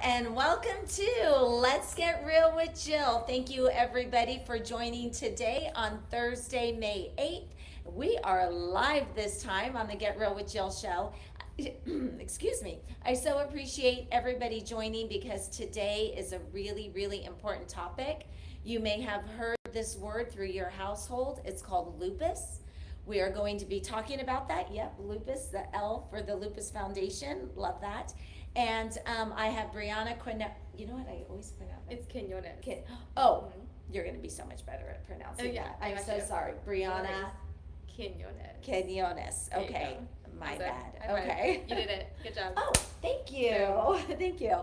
and welcome to Let's Get Real with Jill. Thank you everybody for joining today on Thursday, May 8th. We are live this time on the Get Real with Jill show. Excuse me. I so appreciate everybody joining because today is a really, really important topic. You may have heard this word through your household. It's called lupus. We are going to be talking about that. Yep, lupus, the L for the Lupus Foundation. Love that. And I have Bryanna Quinonez. You know what? I always pronounce it. It's Quinonez. Oh, you're going to be so much better at pronouncing that. I'm so sorry. Bryanna Quinonez. Okay. My bad. Okay. You did it. Good job. Oh, thank you. Thank you.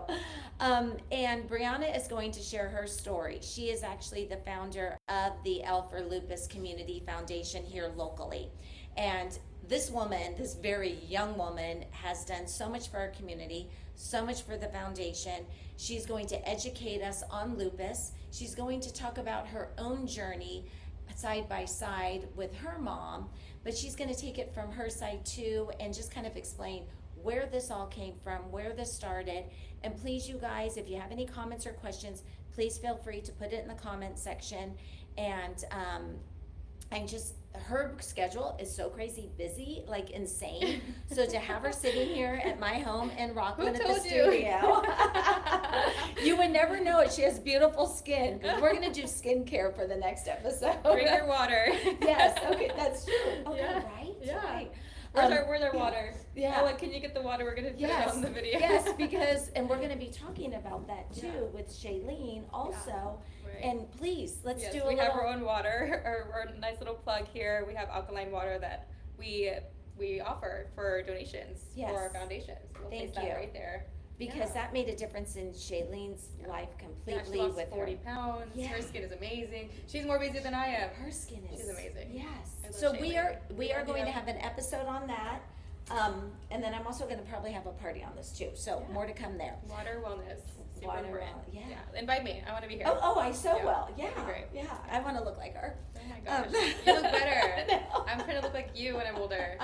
And Bryanna is going to share her story. She is actually the founder of the L for Lupus Community Foundation here locally. And this woman, this very young woman, has done so much for our community, so much for the foundation. She's going to educate us on lupus. She's going to talk about her own journey side by side with her mom, but she's going to take it from her side too and just kind of explain where this all came from, where this started. And please, you guys, if you have any comments or questions, please feel free to put it in the comment section. And just, her schedule is so crazy busy, like insane. So to have her sitting here at my home in Rockland at the studio, you would never know it. She has beautiful skin. We're gonna do skincare for the next episode. Bring your water. Yes, okay, that's true. Okay, Yeah. right? Yeah. Right. Where's our water? Yeah. Oh, can you get the water? We're gonna put it on the video. Yes, because, and we're gonna be talking about that too with Shailene also. Right. And please, let's do a we little. have our own water, our nice little plug here. We have alkaline water that we offer for donations for our foundation. So we'll place that right there. Because that made a difference in Shailene's life completely. She lost with 40 pounds. Her skin is amazing. She's more busy than I am. Her skin is. She's amazing. Yes. So we are going to have an episode on that. And then I'm also going to probably have a party on this too. So more to come there. Water wellness. Water wellness. Yeah. Invite me. I want to be here. Oh, I so will. Yeah. That'd be great. Yeah. I want to look like her. Oh my gosh. You look better. No. I'm trying to look like you when I'm older.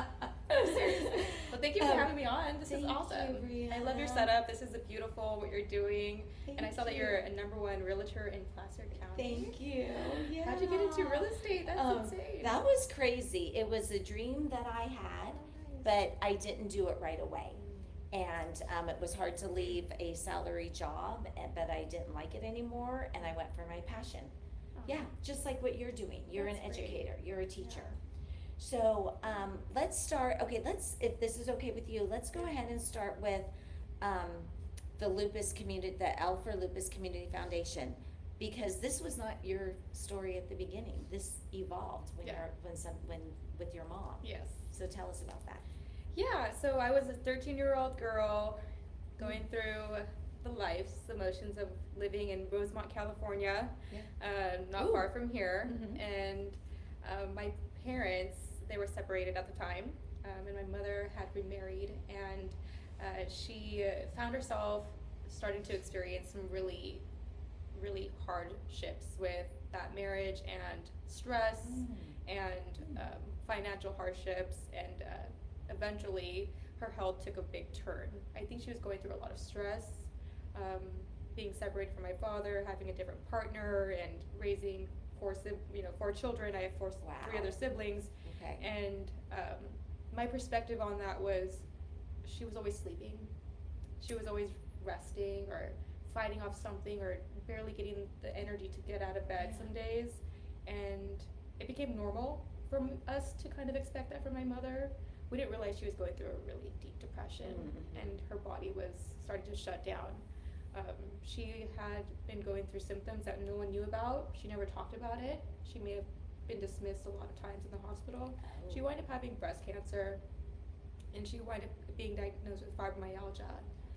Seriously. Well, thank you for having me on. This is awesome. I love your setup. This is beautiful what you're doing. And I saw that you're a #1 realtor in Placer County. Thank you. Yeah. How'd you get into real estate? That's insane. That was crazy. It was a dream that I had, but I didn't do it right away. And it was hard to leave a salary job, but I didn't like it anymore, and I went for my passion. Yeah, just like what you're doing. You're an educator. You're a teacher. So let's start. Okay, if this is okay with you, let's go ahead and start with the Lupus Community, the L for Lupus Community Foundation, because this was not your story at the beginning. This evolved when with your mom. Yes. So tell us about that. Yeah, so I was a 13-year-old girl going through the lives, the emotions of living in Rosemont, California, not far from here. And my parents, they were separated at the time, and my mother had remarried, and she found herself starting to experience some really, really hardships with that marriage and stress and financial hardships, and eventually her health took a big turn. I think she was going through a lot of stress, being separated from my father, having a different partner, and raising four children. I have three other siblings. Okay. And my perspective on that was she was always sleeping. She was always resting or fighting off something or barely getting the energy to get out of bed some days. And it became normal for us to kind of expect that from my mother. We didn't realize she was going through a really deep depression and her body was starting to shut down. She had been going through symptoms that no one knew about. She never talked about it. She may have been dismissed a lot of times in the hospital. She wound up having breast cancer, and she wound up being diagnosed with fibromyalgia.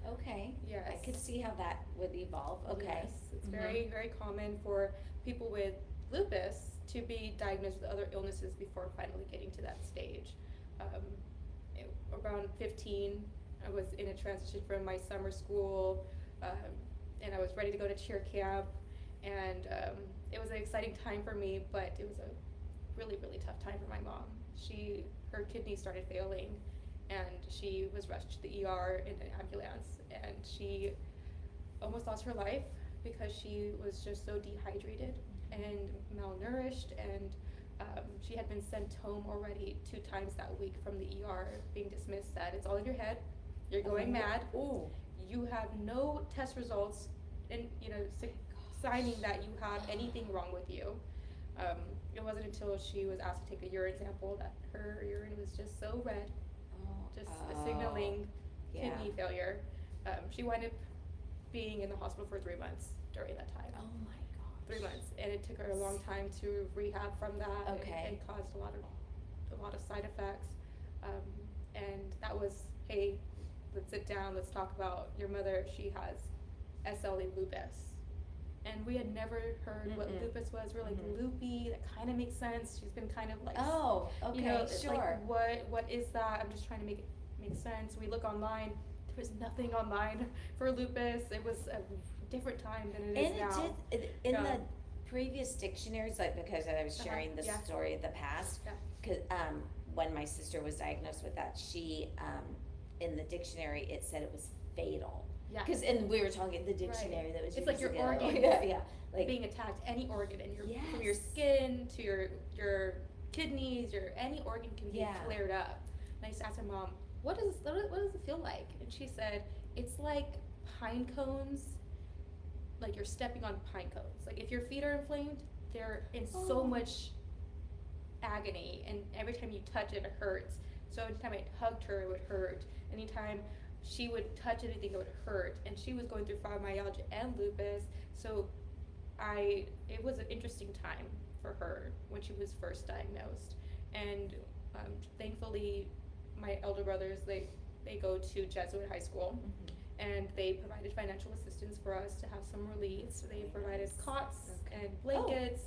Okay. Yes. I could see how that would evolve. Okay. Yes. It's very, very common for people with lupus to be diagnosed with other illnesses before finally getting to that stage. Around 15, I was in a transition from my summer school, and I was ready to go to cheer camp, and it was an exciting time for me, but it was a really, really tough time for my mom. Her kidneys started failing, and she was rushed to the ER in an ambulance, and she almost lost her life because she was just so dehydrated and malnourished, and she had been sent home already 2 times that week from the ER, being dismissed that it's all in your head, you're going mad, you have no test results, and signing that you have anything wrong with you. It wasn't until she was asked to take a urine sample that her urine was just so red, just signaling kidney failure. She wound up being in the hospital for 3 months during that time. Oh my gosh. 3 months, and it took her a long time to rehab from that. Okay. It caused a lot of side effects, and that was, hey, let's sit down, let's talk about your mother. She has SLE lupus. And we had never heard what lupus was. We're like, loopy, that kind of makes sense. She's been kind of like, sure. Like, what is that? I'm just trying to make it make sense. We look online. There was nothing online for lupus. It was a different time than it is now. In the previous dictionaries, like, because I was sharing the story of the past, because when my sister was diagnosed with that, she, in the dictionary, it said it was fatal. Yeah. And we were talking the dictionary that was it's like your ago. organ like being attacked, any organ in your from your skin to your kidneys, any organ can be flared up. And I just asked my mom, what does it feel like? And she said, it's like pine cones, like you're stepping on pine cones. Like if your feet are inflamed, they're in so much agony, and every time you touch it, it hurts. So anytime I hugged her, it would hurt. Anytime she would touch anything, it would hurt, and she was going through fibromyalgia and lupus, so it was an interesting time for her when she was first diagnosed. And thankfully, my elder brothers, they go to Jesuit high school, and they provided financial assistance for us to have some relief. So they provided cots and blankets.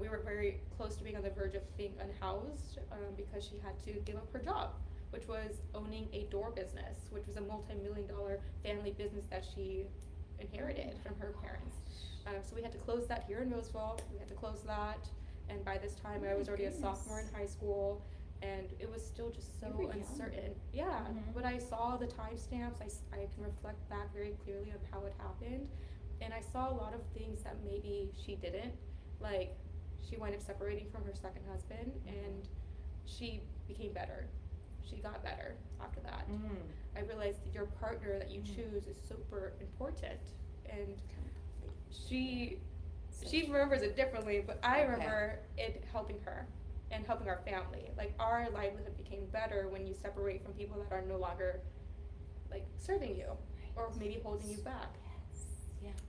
We were very close to being on the verge of being unhoused because she had to give up her job, which was owning a door business, which was a multi-million-dollar family business that she inherited from her parents. So we had to close that here in Roseville. We had to close that, and by this time I was already a sophomore in high school, and it was still just so uncertain. Yeah, when I saw the timestamps, I can reflect back very clearly on how it happened, and I saw a lot of things that maybe she didn't. Like, she wound up separating from her second husband, and she became better. She got better after that. I realized that your partner that you choose is super important, and she remembers it differently, but I remember it helping her and helping our family. Like, our livelihood became better when you separate from people that are no longer like serving you or maybe holding you back.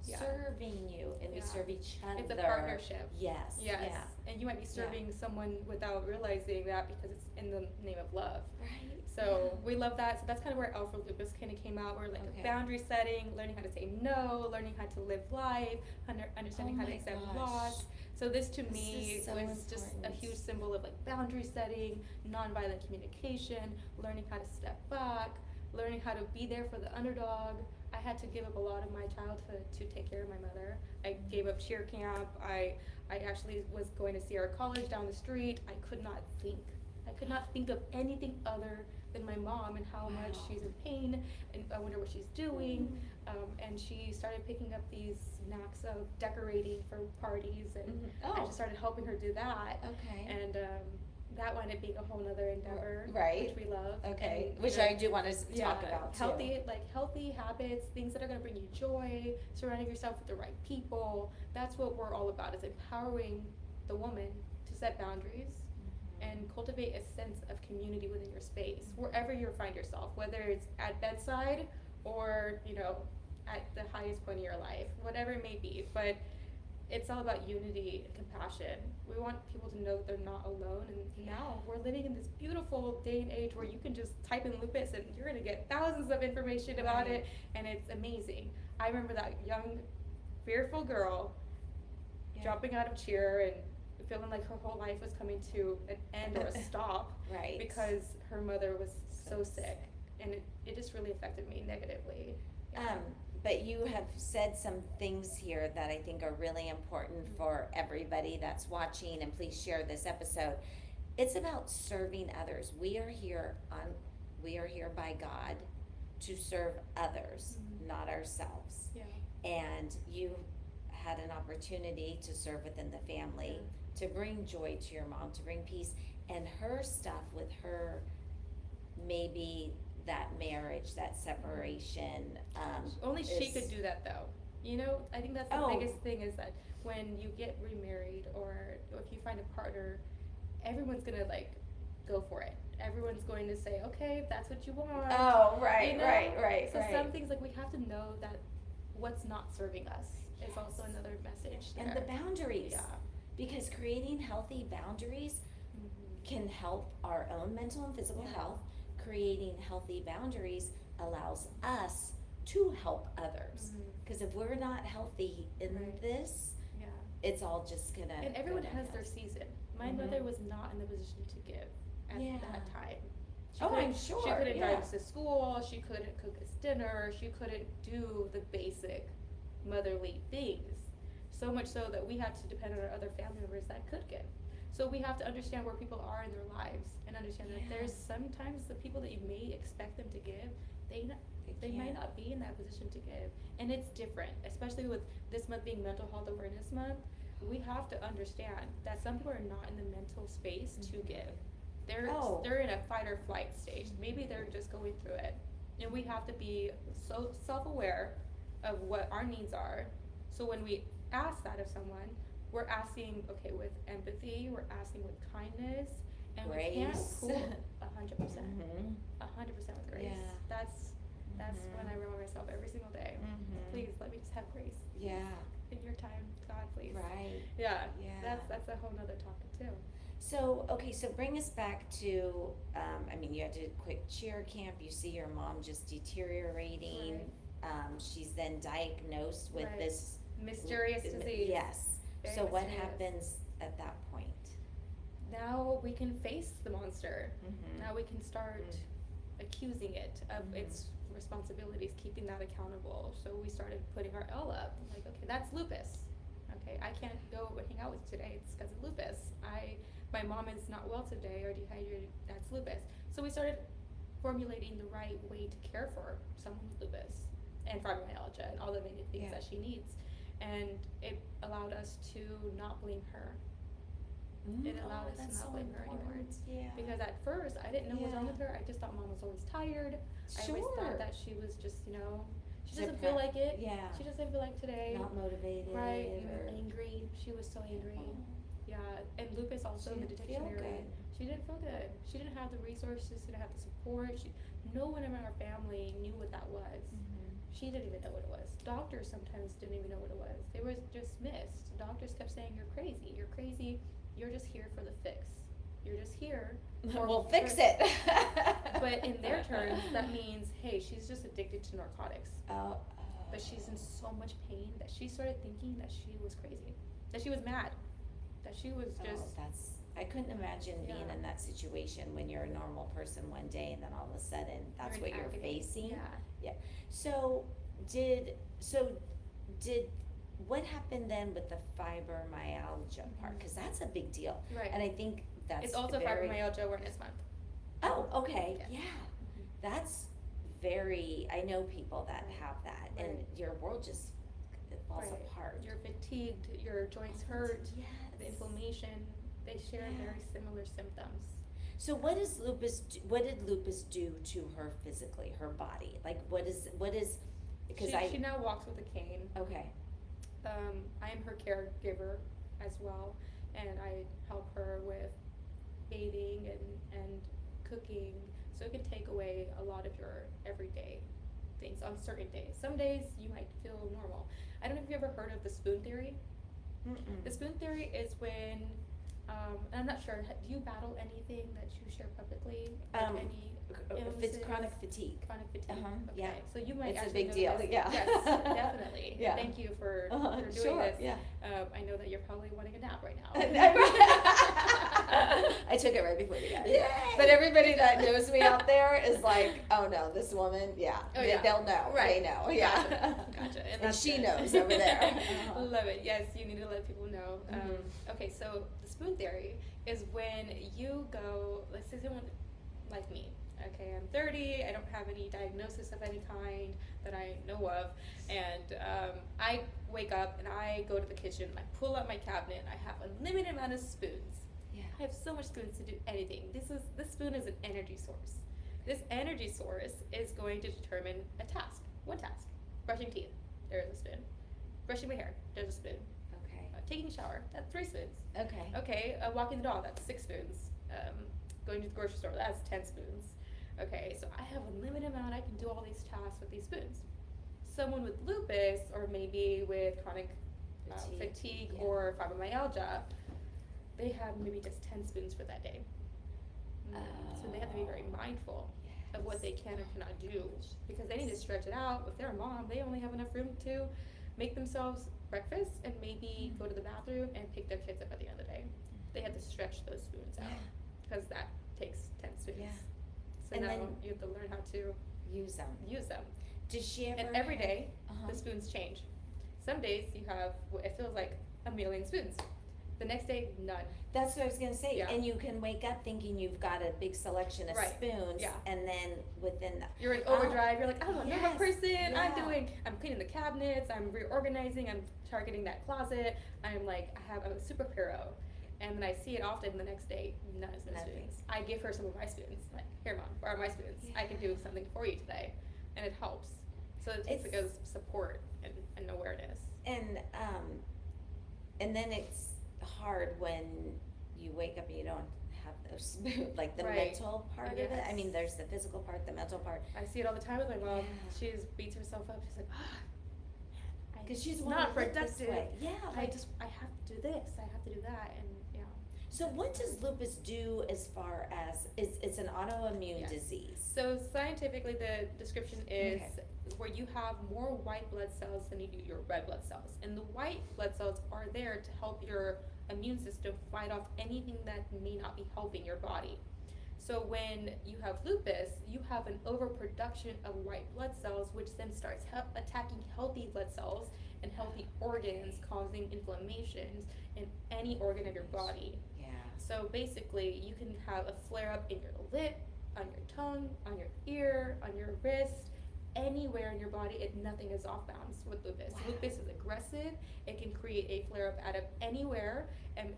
Serving you, and we serve each other. It's a partnership. Yes. And you might be serving someone without realizing that, because it's in the name of love. Right. So we love that. So that's kind of where Alpha Lupus kind of came out. We're like a boundary setting, learning how to say no, learning how to live life, understanding how to accept loss. So this to me was just a huge symbol of like boundary setting, nonviolent communication, learning how to step back, learning how to be there for the underdog. I had to give up a lot of my childhood to take care of my mother. I gave up cheer camp. I actually was going to see our college down the street. I could not think of anything other than my mom and how much she's in pain, and I wonder what she's doing. And she started picking up these knacks of decorating for parties, and I just started helping her do that. And that wound up being a whole nother endeavor, which we love. And, which I do want to talk about too. Healthy habits, things that are going to bring you joy, surrounding yourself with the right people. That's what we're all about, is empowering the woman to set boundaries and cultivate a sense of community within your space, wherever you find yourself, whether it's at bedside or, at the highest point in your life, whatever it may be. But it's all about unity and compassion. We want people to know that they're not alone, and now we're living in this beautiful day and age where you can just type in lupus and you're gonna get thousands of information about it, and it's amazing. I remember that young, fearful girl jumping out of cheer and feeling like her whole life was coming to an end or a stop because her mother was so sick, and it just really affected me negatively. But you have said some things here that I think are really important for everybody that's watching, and please share this episode. It's about serving others. We are here by God to serve others, not ourselves. Yeah. And you had an opportunity to serve within the family, to bring joy to your mom, to bring peace. And her stuff with her, maybe that marriage, that separation. Only she could do that though. You know, I think that's the biggest thing is that when you get remarried or if you find a partner, everyone's gonna like go for it. Everyone's going to say, okay, if that's what you want. Oh, right, you know? right. So some things, like, we have to know that what's not serving us is also another message there. And the boundaries. Yeah. Because creating healthy boundaries can help our own mental and physical health. Creating healthy boundaries allows us to help others. Because if we're not healthy in this, it's all just gonna. And everyone has their season. My mother was not in the position to give at that time. I'm sure. She couldn't drive us to school. She couldn't cook us dinner. She couldn't do the basic motherly things. So much so that we had to depend on our other family members that could give. So we have to understand where people are in their lives and understand that there's sometimes the people that you may expect them to give, they might not be in that position to give. And it's different, especially with this month being Mental Health Awareness Month. We have to understand that some people are not in the mental space to give. They're in a fight or flight stage. Maybe they're just going through it. And we have to be so self-aware of what our needs are. So when we ask that of someone, we're asking, okay, with empathy, we're asking with kindness, and grace. We can't pull 100%. 100% with grace. Yeah. That's when I remind myself every single day. Please let me just have grace. Yeah. In your time, God, please. Right. Yeah. Yeah. That's a whole nother topic too. So, okay, so bring us back to, you had a quick cheer camp, you see your mom just deteriorating. Right. She's then diagnosed with this mysterious disease. Yes. Very so what mysterious. happens at that point? Now we can face the monster. Now we can start accusing it of its responsibilities, keeping that accountable. So we started putting our L up. Like, okay, that's lupus. Okay, I can't go hang out with you today. It's because of lupus. My mom is not well today or dehydrated. That's lupus. So we started formulating the right way to care for someone with lupus and fibromyalgia and all the many things that she needs. And it allowed us to not blame her. It allowed us to not blame her anymore. Yeah. Because at first, I didn't know what was wrong with her. I just thought mom was always tired. I always thought that she was just, she doesn't feel like it. Yeah. She doesn't feel like today. Not motivated. Right. Angry. She was so angry. Yeah. And lupus also in the detection area. She didn't feel good. She didn't have the resources. She didn't have the support. No one in our family knew what that was. She didn't even know what it was. Doctors sometimes didn't even know what it was. They were dismissed. Doctors kept saying, "You're crazy. You're crazy. You're just here for the fix. You're just here." We'll fix it. But in their terms, that means, hey, she's just addicted to narcotics. But she's in so much pain that she started thinking that she was crazy, that she was mad, that she was just. I couldn't imagine being in that situation when you're a normal person one day and then all of a sudden that's what you're facing. Yeah. So did what happened then with the fibromyalgia part? Because that's a big deal. Right. And I think that's it's also Fibromyalgia Awareness Month. Oh, okay. Yeah. That's very, I know people that have that and your world just falls apart. You're fatigued, your joints hurt, the inflammation, they share very similar symptoms. So what did lupus do to her physically, her body? Like what is because she now walks with a cane. Okay. I am her caregiver as well, and I help her with bathing and cooking, so it can take away a lot of your everyday things on certain days. Some days you might feel normal. I don't know if you ever heard of the spoon theory. The spoon theory is when, I'm not sure, do you battle anything that you share publicly? Like if it's chronic fatigue. Chronic fatigue. Okay. Yeah. So you might it's actually a big deal. This. Yeah. Yes, definitely. Yeah. Thank you for doing this. Yeah. I know that you're probably wanting a nap right now. I took it right before you got it. But everybody that knows me out there is like, oh no, this woman, they'll know. Right. They know. Gotcha. And she knows over there. Love it. Yes, you need to let people know. Okay, so the spoon theory is when you go, let's say someone like me, Okay, I'm 30. I don't have any diagnosis of any kind that I know of, and I wake up and I go to the kitchen. I pull out my cabinet. I have a limited amount of spoons. Yeah. I have so much spoons to do anything. This spoon is an energy source. This energy source is going to determine a task. One task: brushing teeth. There is a spoon. Brushing my hair. There's a spoon. Okay. Taking a shower. That's 3 spoons. Okay. Okay. Walking the dog. That's 6 spoons. Going to the grocery store. That's 10 spoons. Okay, so I have a limited amount. I can do all these tasks with these spoons. Someone with lupus, or maybe with chronic fatigue yeah. or fibromyalgia, they have maybe just 10 spoons for that day. So they have to be very mindful of what they can or cannot do, because they need to stretch it out. If they're a mom, they only have enough room to make themselves breakfast and maybe go to the bathroom and pick their kids up at the end of the day. They have to stretch those spoons out, because that takes 10 spoons. Yeah. So And now then you have to learn how to use them. use them. Does she ever? And every day, Uh-huh. the spoons change. Some days you have what it feels like a million spoons. The next day, none. That's what I was gonna say. Yeah. And you can wake up thinking you've got a big selection of Right. spoons, Yeah. and then within the You're in overdrive. You're like, I'm a number Yes. person. Yeah. I'm cleaning the cabinets. I'm reorganizing. I'm targeting that closet. I'm like, I'm a superhero. And then I see it often the next day, none of those Nothing. spoons. I give her some of my spoons. Like, here, mom, borrow my spoons. I can do something for you today. And it helps. So it takes It's- support and awareness. and then it's hard when you wake up and you don't have those spoons, like the Right. mental part of it. I Yes. mean, there's the physical part, the mental part. I see it all the time with my mom. Yeah. She just beats herself up. She's like, Because she's it's wanting not to live this productive. way. Yeah, I like, have to do this. I have to do that. And yeah. so what does lupus do as far as, it's an autoimmune Yes. disease? So scientifically, the description is Okay. where you have more white blood cells than you do your red blood cells. And the white blood cells are there to help your immune system fight off anything that may not be helping your body. So when you have lupus, you have an overproduction of white blood cells, which then starts attacking healthy blood cells and healthy organs, causing inflammations in any organ of your body. Yeah. So basically, you can have a flare up in your lip, on your tongue, on your ear, on your wrist, anywhere in your body. Nothing is off bounds with lupus. Wow. Lupus is aggressive. It can create a flare up out of anywhere, and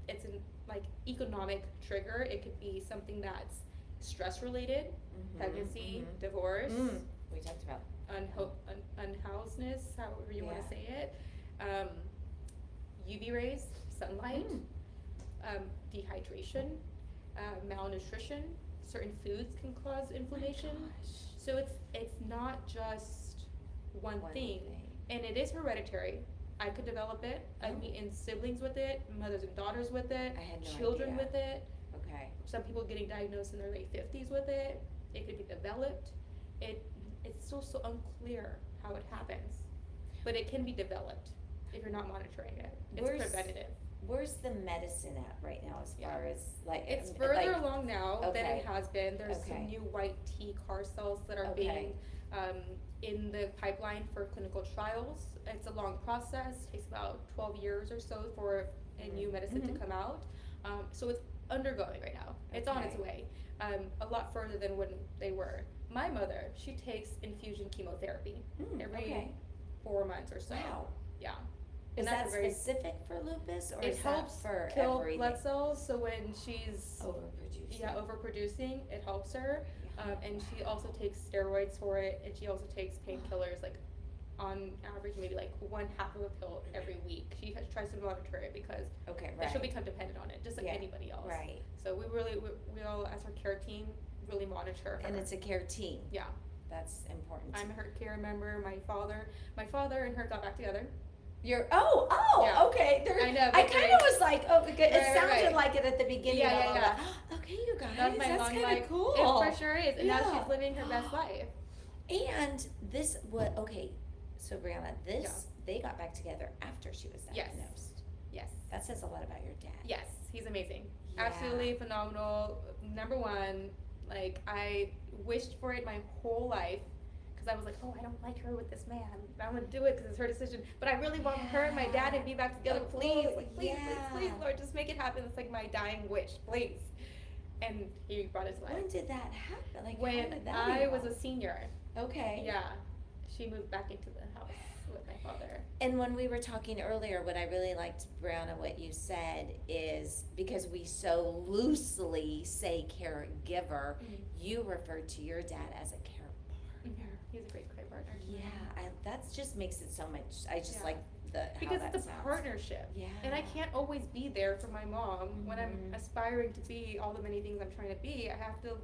it's an like economic trigger. It could be something that's stress related, Mhm, pregnancy, mhm. divorce, We talked about. unhousedness, however you want Yeah. to say it, UV rays, sunlight, dehydration, malnutrition. Certain foods can cause inflammation. So it's not just one thing, and it is hereditary. I could develop it. I've meeting siblings with it, mothers and daughters with it, I had no children idea. with it. Okay. Some people getting diagnosed in their late 50s with it. It could be developed. It's still so unclear how it happens, but it can be developed if you're not monitoring it. It's preventative. Where's the medicine at right now as far as like? It's further like, along now than okay. it has been. There's Okay. some new white T CAR cells that are Okay. being in the pipeline for clinical trials. It's a long process. It takes about 12 years or so for a new medicine to come out. So it's undergoing right now. It's on its Okay. way. A lot further than when they were. My mother, she takes infusion chemotherapy every okay. 4 months or so. Wow. Yeah. Is And that's that a very- specific for lupus, or It is helps that for kill everything? blood cells, so when she's Overproducing. overproducing, it helps her. Yeah. And she also takes steroids for it, and she also takes painkillers, like on average, maybe like 1/2 of a pill every week. She tries to monitor it because Okay, then right. she'll become dependent on it, just like Yeah, anybody else. Right. So we all, as her care team, really monitor her. And it's a care team. Yeah. That's important. I'm her care member. My father and her got back together. Yeah. Okay. I know, I but kind they- of was like, oh, good. It Right, sounded right. like it at the beginning. Yeah, blah, yeah, blah, blah. Okay, you guys. That's my That's long kind of life. cool. It for sure is, and now Yeah. she's living her best life. And this what? Okay, so Bryanna, they got back together after she was Yes. diagnosed. Yes. That says a lot about your dad. Yes, he's amazing. Yeah. Absolutely phenomenal. Number one, like I wished for it my whole life because I was like, oh, I don't like her with this man. I'm gonna do it because it's her decision. But I really want her and my dad to be back together. Of Please, course, like, please, yeah. please, Lord, just make it happen. It's like my dying wish, please. and he brought his life. When did that happen? Like, how When did that I was evolve? a senior. Okay. Yeah, she moved back into the house with my father. And when we were talking earlier, what I really liked, Bryanna, what you said is, because we so loosely say caregiver, you referred to your dad as a care partner. He's a great partner. Yeah, that just makes it so much, I just like because how that it's a sounds. partnership. Yeah. And I can't always be there for my mom when I'm aspiring to be all the many things I'm trying to be. I have to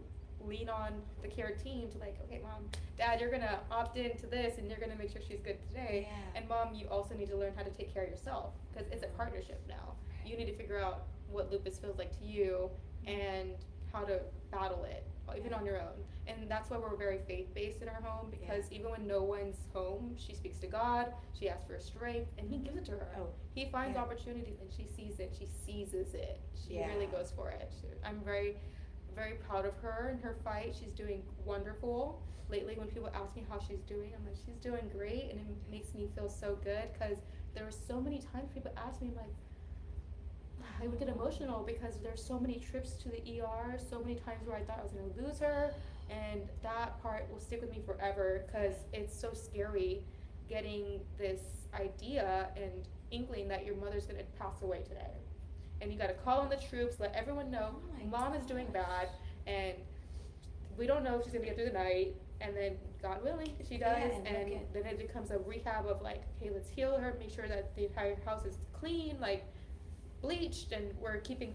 lean on the care team to like, okay, mom, dad, you're gonna opt into this and you're gonna make sure she's good today. Yeah. And mom, you also need to learn how to take care of yourself because it's a partnership now. You need to figure out what lupus feels like to you and how to battle it, even on your own. And that's why we're very faith-based in our home, because even when no one's home, she speaks to God, she asks for strength, and he gives it to her. He finds opportunities and she sees it, she seizes it, she really goes for it. I'm very, very proud of her and her fight. She's doing wonderful. Lately, when people ask me how she's doing, I'm like, she's doing great, and it makes me feel so good, because there were so many times people ask me, like, I would get emotional because there's so many trips to the ER, so many times where I thought I was gonna lose her, and that part will stick with me forever because it's so scary getting this idea and inkling that your mother's gonna pass away today. And you gotta call in the troops, let everyone know mom is doing bad, and we don't know if she's gonna get through the night, and then God willing, she does, and then it becomes a rehab of like, hey, let's heal her, make sure that the entire house is clean, like bleached, and we're keeping,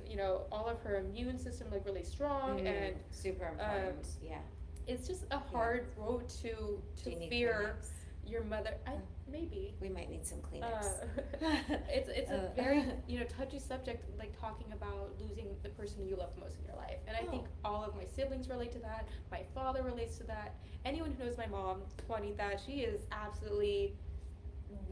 all of her immune system like really strong, and super important. it's just a hard road to fear your mother. Maybe we might need some Kleenex. It's a very touchy subject, like talking about losing the person you love most in your life, and I think all of my siblings relate to that. My father relates to that. Anyone who knows my mom, Juanita, she is absolutely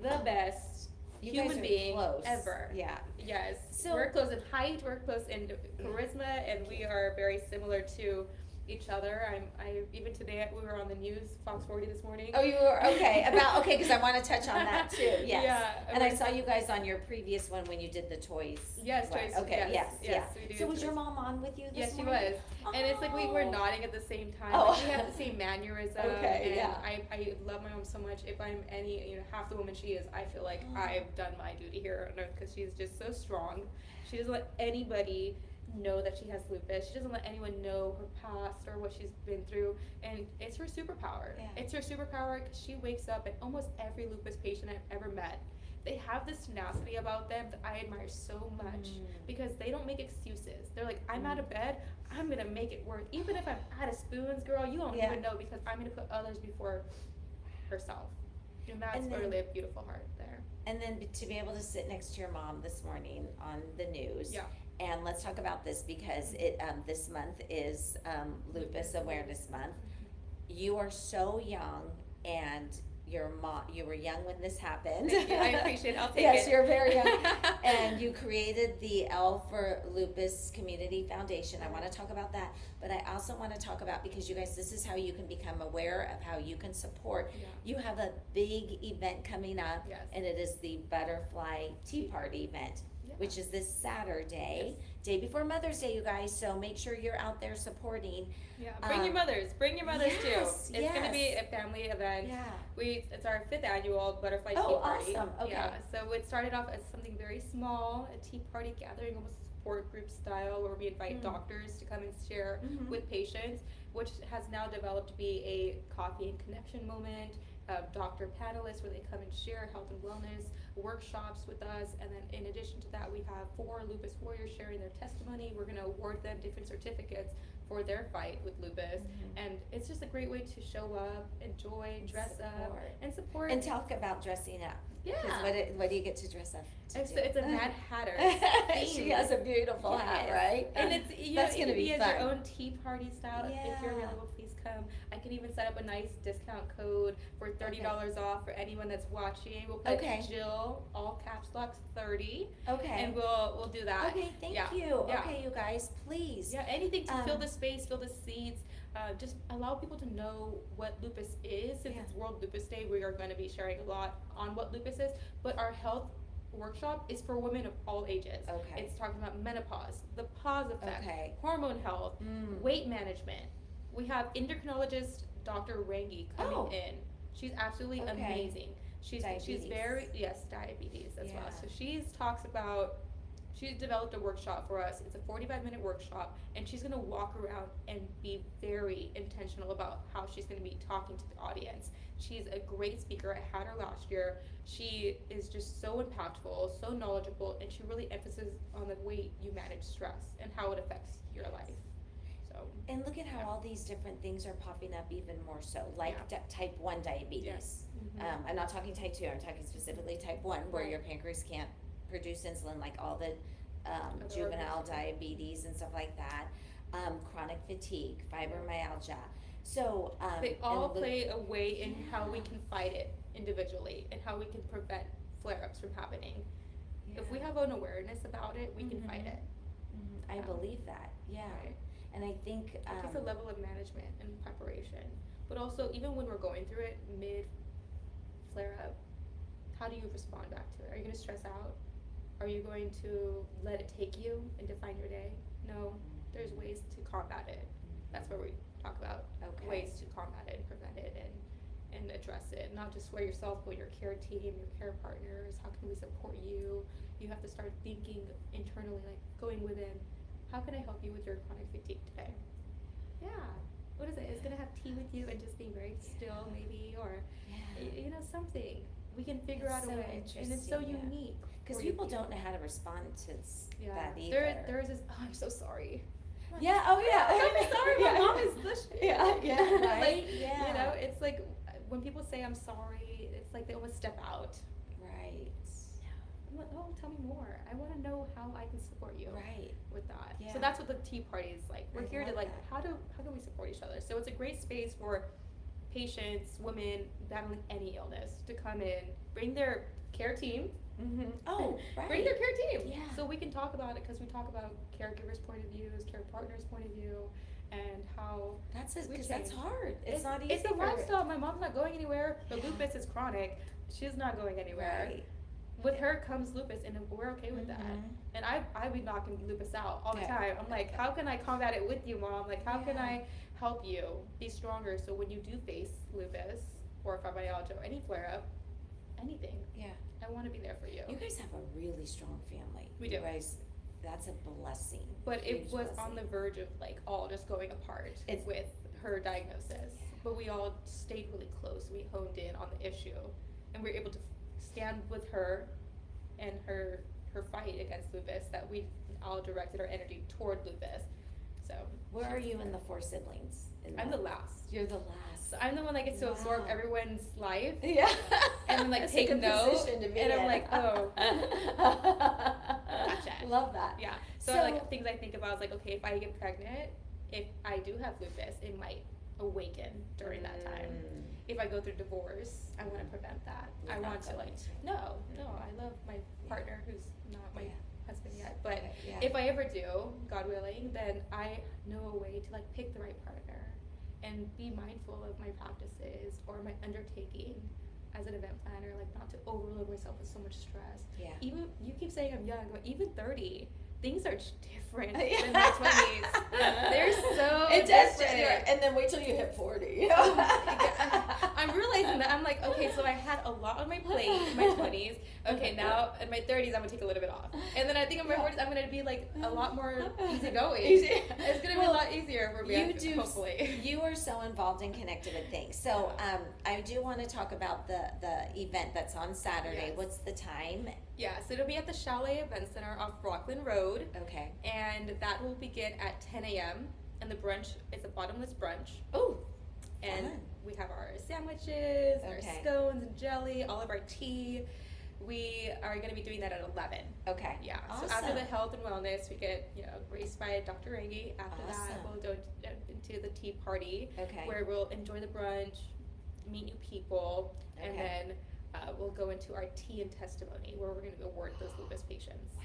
the best human being ever. Yeah. Yes. So we're close in height, we're close in charisma, and we are very similar to each other. I even today we were on the news, Fox 40 this morning. Oh, you were okay, because I want to touch on that too. Yes. Yeah. And I saw you guys on your previous one when you did the toys. Yes, toys. Okay. Yes. We do so was toys. your mom on with you this Yes, she morning? was. And it's like we were nodding at the same time. Oh. Like we have the same mannerism. Okay, and I love my mom so much. If I'm half the woman she is, I feel like I've done my duty here on earth, because she's just so strong. She doesn't let anybody know that she has lupus. She doesn't let anyone know her past or what she's been through, and it's her superpower. It's her superpower, because she wakes up, and almost every lupus patient I've ever met, they have this tenacity about them that I admire so much, because they don't make excuses. They're like, I'm out of bed, I'm gonna make it work. Even if I'm out of spoons, girl, you don't even know, because I'm gonna put others before herself. And that's really a beautiful heart there. And then to be able to sit next to your mom this morning on the news. And let's talk about this, because this month is Lupus Awareness Month. You are so young, and you were young when this happened. Thank you. I appreciate it. I'll take it. Yes, you're very young. And you created the L for Lupus Community Foundation. I want to talk about that, but I also want to talk about, because you guys, this is how you can become aware of how you can support. You have a big event coming up, and it is the Butterfly Tea Party event, which is this Saturday, day before Mother's Day, you guys. So make sure you're out there supporting. Bring your mothers. Bring your mothers too. It's going to be a family event. It's our 5th annual Butterfly Tea Party. Awesome. Okay. So it started off as something very small, a tea party gathering, almost support group style, where we invite doctors to come and share with patients, which has now developed to be a coffee and connection moment. Doctor panelists where they come and share health and wellness workshops with us, and then in addition to that, we have 4 lupus warriors sharing their testimony. We're going to award them different certificates for their fight with lupus, and it's just a great way to show up, enjoy, dress up, and support. And talk about dressing up. Yeah. What do you get to dress up to do? It's a Mad Hatter theme. She has a beautiful hat, right? And it's That's it gonna can be as fun. your own tea party style. If you're available, please come. I can even set up a nice discount code for $30 off for anyone that's watching. We'll put Jill, all caps locks 30. And we'll do that. Okay, thank you. Okay, you guys, please. Anything to fill the space, fill the seats. Just allow people to know what lupus is. Since it's World Lupus Day, we are going to be sharing a lot on what lupus is, but our health workshop is for women of all ages. Okay. It's talking about menopause, the pause effect, Okay. hormone health, weight management. We have endocrinologist Dr. Rangi coming in. She's absolutely amazing. She's very diabetes as well. So she's developed a workshop for us. It's a 45-minute workshop, and she's gonna walk around and be very intentional about how she's gonna be talking to the audience. She's a great speaker. I had her last year. She is just so impactful, so knowledgeable, and she really emphasizes on the way you manage stress and how it affects your life. So. And look at how all these different things are popping up even more so, like type 1 diabetes. Yes. I'm not talking type 2, I'm talking specifically type 1, where your pancreas can't produce insulin, like all the juvenile diabetes and stuff like that, chronic fatigue, fibromyalgia. So they all play a way in how we can fight it individually and how we can prevent flare-ups from happening. If we have an awareness about it, we can fight it. I believe that, Right. and I think it takes a level of management and preparation, but also even when we're going through it mid flare-up, how do you respond back to it? Are you going to stress out? Are you going to let it take you and define your day? No, there's ways to combat it. That's where we talk about ways to combat it and prevent it and address it. Not just for yourself, but your care team, your care partners. How can we support you? You have to start thinking internally, like going within. How can I help you with your chronic fatigue today? Yeah. What is it? It's gonna have tea with you and just being very still, maybe, or something. We can figure out a way, and it's so unique. Because people don't know how to respond to that either. There is this. Oh, I'm so sorry. Yeah. Oh yeah. I'm sorry. My mom is this. Right. Like, it's like when people say I'm sorry, it's like they almost step out. Right. I'm like, oh, tell me more. I want to know how I can support you. Right. With that. Yeah. So that's what the tea party is like. We're here to like, how can we support each other? So it's a great space for patients, women battling any illness to come in, bring their care team. Oh, right. Bring their care team. Yeah. So we can talk about it because we talk about caregivers' point of views, care partners' point of view, and how because that's hard. It's not easy. It's a lifestyle. My mom's not going anywhere. The lupus is chronic. She's not going anywhere. Right. With her comes lupus, and we're okay with that. And I be knocking lupus out all the time. I'm like, how can I combat it with you, Mom? Like, how can I help you be stronger so when you do face lupus or fibromyalgia or any flare up, anything. Yeah. I want to be there for you. You guys have a really strong family. We do. You guys, that's a blessing. But it was on the verge of like all just going apart with her diagnosis. Yeah. But we all stayed really close. We honed in on the issue, and we were able to stand with her and her fight against lupus. That we all directed our energy toward lupus. So where are you in the 4 siblings? I'm the last. You're the last. So I'm the one that gets to absorb everyone's life. Yeah. And then like take note. And I'm like, oh. Gotcha. Love that. Yeah. So like things I think about is like, okay, if I get pregnant, if I do have lupus, it might awaken during that time. If I go through divorce, I want to prevent that. I want to like, no, I love my partner who's not my husband yet, but if I ever do, God willing, then I know a way to like pick the right partner and be mindful of my practices or my undertaking as an event planner, like not to overload myself with so much stress. Yeah. Even, you keep saying I'm young, but even 30, things are different than my 20s. They're so different. And then wait till you hit 40. I'm realizing that I'm like, okay, so I had a lot on my plate in my 20s. Okay, now in my 30s, I'm gonna take a little bit off. And then I think in my 40s, I'm gonna be like a lot more easygoing. It's gonna be a lot easier for me, hopefully. You are so involved and connected with things. So I do want to talk about the event that's on Saturday. Yes. What's the time? Yeah, so it'll be at the Chalet Event Center off Rockland Road. Okay. And that will begin at 10 a.m. And the brunch, it's a bottomless brunch. Oh, and we have our sandwiches, our scones and jelly, all of our tea. We are going to be doing that at 11. Okay. Yeah. Awesome. So after the health and wellness, we get graced by Dr. Rangi. After that, we'll go into the tea party, where we'll enjoy the brunch, meet new people, and then we'll go into our tea and testimony, where we're going to award those lupus patients.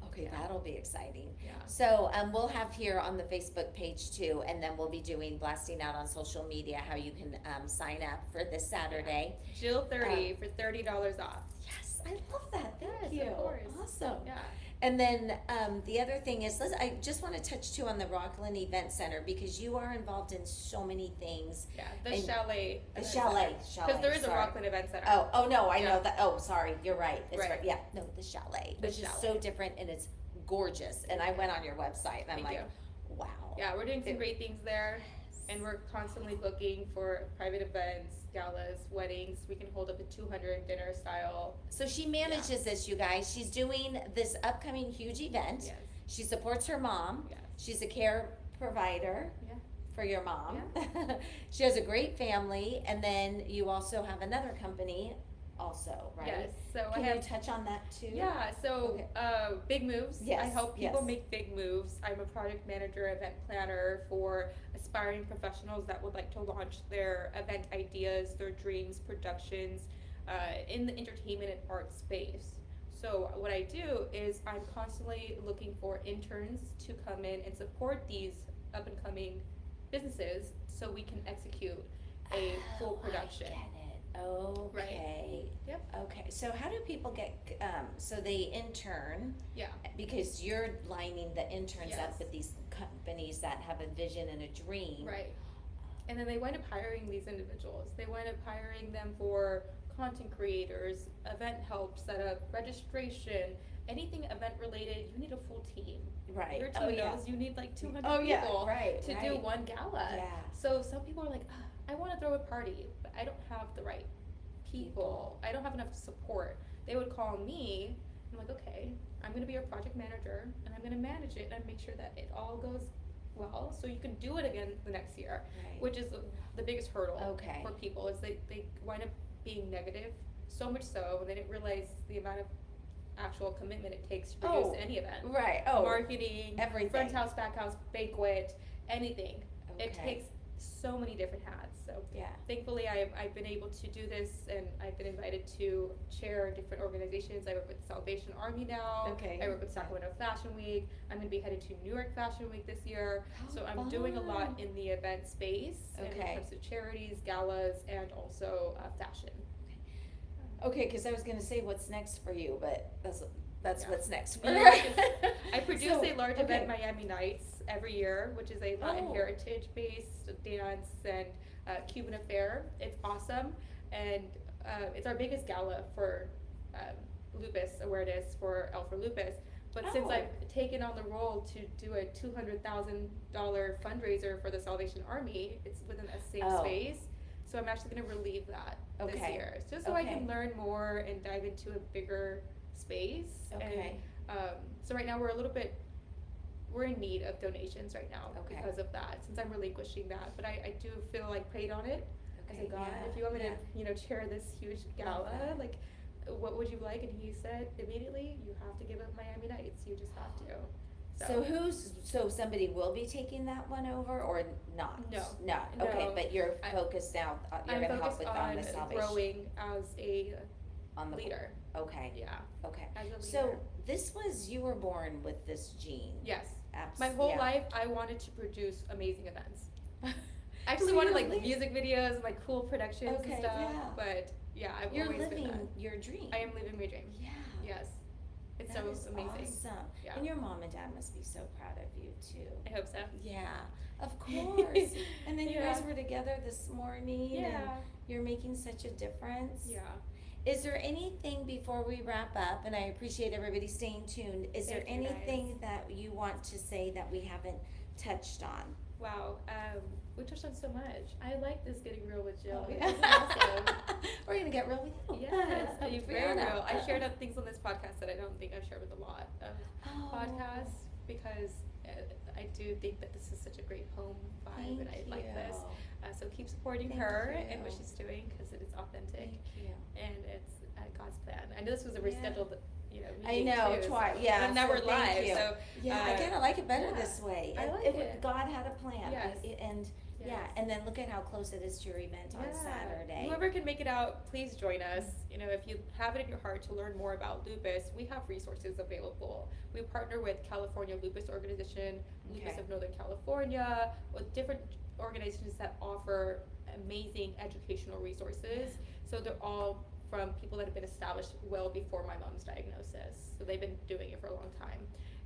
Okay, that'll be exciting. Yeah. So we'll have here on the Facebook page too, and then we'll be blasting out on social media how you can sign up for this Saturday. Jill 30 for $30 off. Yes, I love that. Thank you. Of course. Awesome. Yeah. And then the other thing is, I just want to touch too on the Rockland Event Center, because you are involved in so many things. Yeah, the And- chalet. The chalet. Because there is sorry. a Rockland Event Center. Oh no, I Yeah. know that. Oh, sorry, you're right. It's Right. right. Yeah, no, the chalet, The which is chalet. so different, and it's gorgeous. And I went on your website, and I'm Thank like, you. wow. Yeah, we're doing some It- great things there. And we're constantly booking for private events, galas, weddings. We can hold up to 200 dinner style. So she manages this, you guys. She's doing this upcoming huge event. Yes. She supports her mom. Yes. She's a care provider Yeah. for your mom. She has a great family, and then you also have another company also, right? Yes. So Can I have you touch on that too? Yeah, so Okay. big moves. I Yes, help people yes. make big moves. I'm a project manager, event planner for aspiring professionals that would like to launch their event ideas, their dreams, productions in the entertainment and art space. So what I do is I'm constantly looking for interns to come in and support these up and coming businesses so we can execute a full production. I get it. Okay. Yep. Okay. So how do people get? So they intern Yeah. because you're lining the interns Yes. up with these companies that have a vision and a dream. Right. And then they wind up hiring these individuals. They wind up hiring them for content creators, event help, setup, registration, anything event related. You need a full team. Right. Your team Oh yeah. knows you need like 200 Oh yeah. people Right. to do right. one gala. Yeah. So some people are like, I want to throw a party, but I don't have the right people. I don't have enough support. They would call me. I'm like, okay, I'm going to be your project manager, and I'm going to manage it and make sure that it all goes well, so you can do it again the next year, Right. which is the biggest hurdle Okay. for people. Is they wind up being negative, so much so they didn't realize the amount of actual commitment it takes to produce Oh, any event. Right. Oh. Marketing, everything. front house, back house, banquet, anything. It Okay. takes so many different hats. So Yeah. thankfully I've been able to do this, and I've been invited to chair different organizations. I work with Salvation Army now. Okay. I work with Sacramento Fashion Week. I'm going to be headed to New York Fashion Week this year. How So I'm doing a lot fun. in the event space and when Okay. it comes to charities, galas, and also fashion. Okay, because I was gonna say what's next for you, but that's Yeah. what's next for New her. York is- I produce So, a large okay. event, Miami Nights, every year, which is a Latin Oh. heritage-based dance and Cuban affair. It's awesome, and it's our biggest gala for lupus awareness for Alpha Lupus. But since Oh. I've taken on the role to do a $200,000 fundraiser for the Salvation Army, it's within a safe Oh. space. So I'm actually going to relieve that this Okay. year, just so I Okay. can learn more and dive into a bigger space. Okay. And so right now we're in need of donations right now Okay. because of that, since I'm relinquishing that. But I do feel like prayed on it. I Okay, said, God, yeah, if you want me yeah. to, chair this huge gala, that. like, what would you like? And he said, immediately, you have to give up Miami Nights. You just have to. So somebody will be taking that one over or not? No. No, okay, No. but you're I- focused now, you're I'm gonna help focused with on on the salvation. growing as a On the leader. Okay, Yeah, okay. as a leader. So you were born with this gene? yes. Absolutely. My whole life, I wanted to produce amazing events. I actually So wanted you're like li- music videos, like cool productions Okay, and stuff. yeah. But yeah, I've You're always living been that. your dream. I am living my dream. Yeah. Yes, it's That so is amazing. Awesome. Yeah. And your mom and dad must be so proud of you too. I hope so. Yeah, of course. And then you Yeah. guys were together this morning and Yeah. you're making such a difference. Yeah. Is there anything before we wrap up, and I appreciate everybody staying tuned, is there Thank you, guys. anything that you want to say that we haven't touched on? Wow. We touched on so much. I like this getting real with Jill. Oh, This yeah. is awesome. We're gonna get real with you. Yes, you're very Bryanna. real. I shared up things on this podcast that I don't think I've shared with a lot of Oh. podcasts, because I do think that this is such a great home vibe, and I Thank like this. you. So keep supporting Thank her and what you. she's doing, because it is authentic Thank you. and it's God's plan. I know this was a Yeah. rescheduled, I meeting know, too, twice, so- yeah. And now so we're thank live, you. so Yeah, I kinda like it better yeah. this way. I like It- it. God had a plan. Yes. And, yeah, Yes. and then look at how close it is to your event on Yeah. Saturday. Whoever can make it out, please join us. If you have it in your heart to learn more about lupus, we have resources available. We partner with California Lupus Organization, Lupus Okay. of Northern California, with different organizations that offer amazing educational resources. So they're all from people that have been established well before my mom's diagnosis. So they've been doing it for a long time.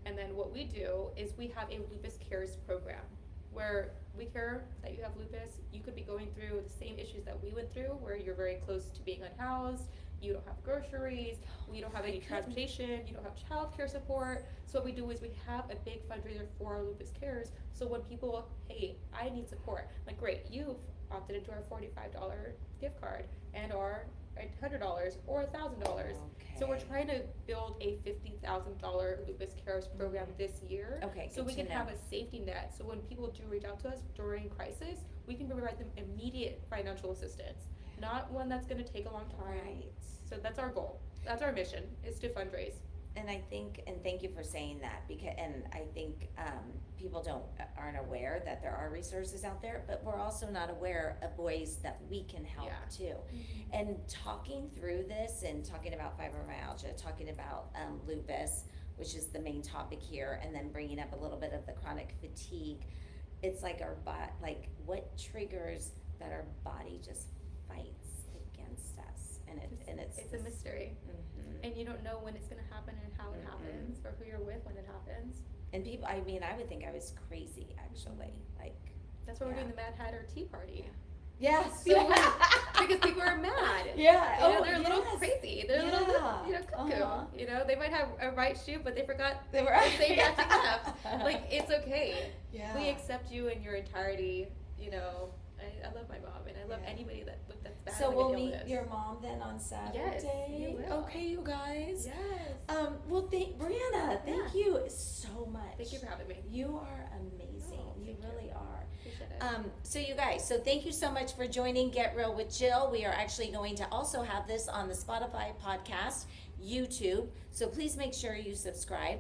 And then what we do is we have a Lupus Cares program where we care that you have lupus. You could be going through the same issues that we went through, where you're very close to being unhoused, you don't have groceries, you don't have any transportation, you don't have child care support. So what we do is we have a big fundraiser for our Lupus Cares. So when people, hey, I need support, like, great, you've opted into our $45 gift card and our $100 or $1,000. So we're trying to build a $50,000 Lupus Cares program this year. Okay, so we can know. have a safety net. So when people do reach out to us during crisis, we can provide them immediate financial assistance, not one that's going to take a long time. Right. So that's our goal. That's our mission, is to fundraise. And I think, and thank you for saying that, because, and I think people aren't aware that there are resources out there, but we're also not aware of ways that we can help too. Mm-hmm. And talking through this and talking about fibromyalgia, talking about lupus, which is the main topic here, and then bringing up a little bit of the chronic fatigue, it's like like what triggers that our body just fights against us, and it's a mystery. Mm-hmm. And you don't know when it's going to happen and how it happens, or who you're with when it happens. And people, I mean, I would think I was crazy, actually. Like, that's why we're doing the Mad Hatter Tea Party. Yes. So because people are mad. Yeah. You know, they're a little crazy. They're a little, cuckoo. Uh-huh. You know, they might have a right shoe, but they forgot they were they matching left. Like, it's okay. Yeah. We accept you in your entirety. You know, I love my mom, and I love anybody that's bad. So we'll meet your mom then on Saturday. Yes, you will. Okay, you guys. Yes. Well, Bryanna, thank you so much. Thank you for having me. You are amazing. You really are. Appreciate it. So you guys, so thank you so much for joining Get Real with Jill. We are actually going to also have this on the Spotify podcast, YouTube. So please make sure you subscribe.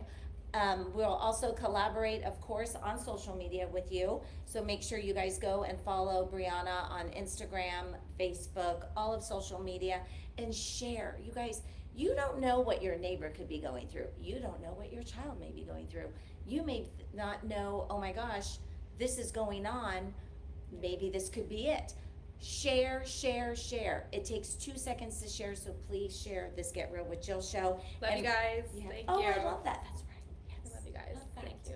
We'll also collaborate, of course, on social media with you. So make sure you guys go and follow Bryanna on Instagram, Facebook, all of social media, and share. You guys, you don't know what your neighbor could be going through. You don't know what your child may be going through. You may not know, oh my gosh, this is going on. Maybe this could be it. Share, share, share. It takes 2 seconds to share, so please share this Get Real with Jill show. Love you guys. Yeah. Thank Oh, you. I love that. That's right. Yes. I love you guys. Thank you.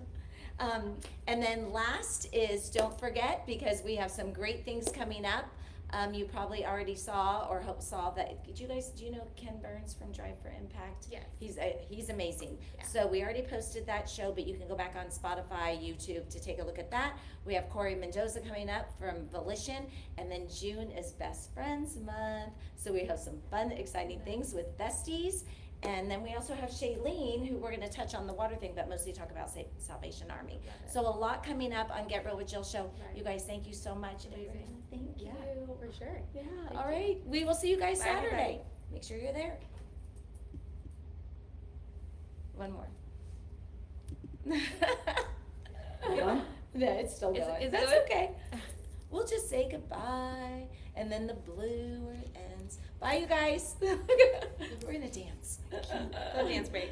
And then last is, don't forget, because we have some great things coming up. You probably already saw or saw that. Do you know Ken Burns from Drive for Impact? Yes. He's amazing. Yeah. So we already posted that show, but you can go back on Spotify, YouTube to take a look at that. We have Corey Mendoza coming up from Volition, and then June is Best Friends Month. So we have some fun, exciting things with besties. And then we also have Shailene, who we're going to touch on the water thing, but mostly talk about Salvation Army. So a lot coming up on Get Real with Jill show. Right. You guys, thank you so much. Amazing. Thank you. Yeah, for sure. Yeah, Thank all you. right. We will see you guys Bye, Saturday. everybody. Make sure you're there. One more. No, it's still going. Is it That's good? okay. We'll just say goodbye, and then the blue ends. Bye, you guys. We're gonna dance. A dance break.